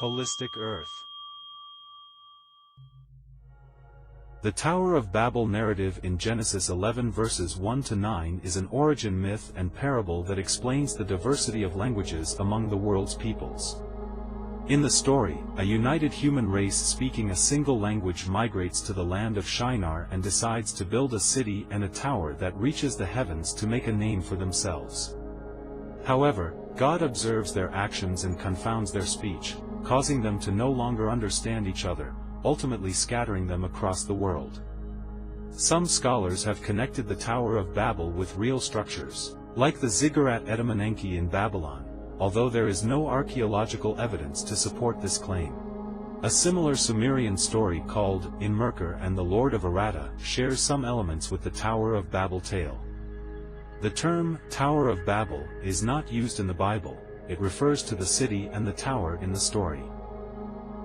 Holistic Earth. The Tower of Babel narrative in Genesis 11 verses 1-9 is an origin myth and parable that explains the diversity of languages among the world's peoples. In the story, a united human race speaking a single language migrates to the land of Shinar and decides to build a city and a tower that reaches the heavens to make a name for themselves. However, God observes their actions and confounds their speech, causing them to no longer understand each other, ultimately scattering them across the world. Some scholars have connected the Tower of Babel with real structures, like the Ziggurat Etemenenki in Babylon, although there is no archaeological evidence to support this claim. A similar Sumerian story called Enmerkar and the Lord of Aratta shares some elements with the Tower of Babel tale. The term, Tower of Babel, is not used in the Bible. It refers to the city and the tower in the story.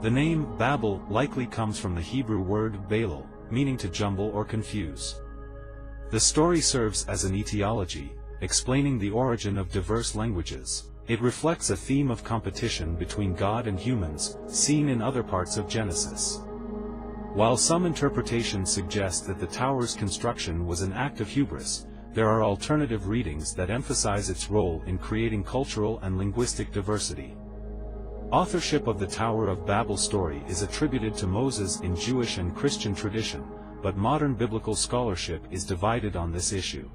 The name Babel likely comes from the Hebrew word Balal, meaning to jumble or confuse. The story serves as an etiology, explaining the origin of diverse languages. It reflects a theme of competition between God and humans, seen in other parts of Genesis. While some interpretations suggest that the tower's construction was an act of hubris, there are alternative readings that emphasize its role in creating cultural and linguistic diversity. Authorship of the Tower of Babel story is attributed to Moses in Jewish and Christian tradition, but modern biblical scholarship is divided on this issue.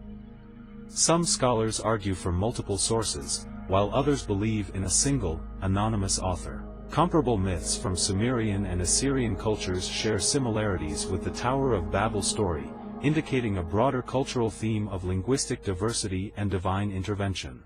Some scholars argue for multiple sources, while others believe in a single, anonymous author. Comparable myths from Sumerian and Assyrian cultures share similarities with the Tower of Babel story, indicating a broader cultural theme of linguistic diversity and divine intervention.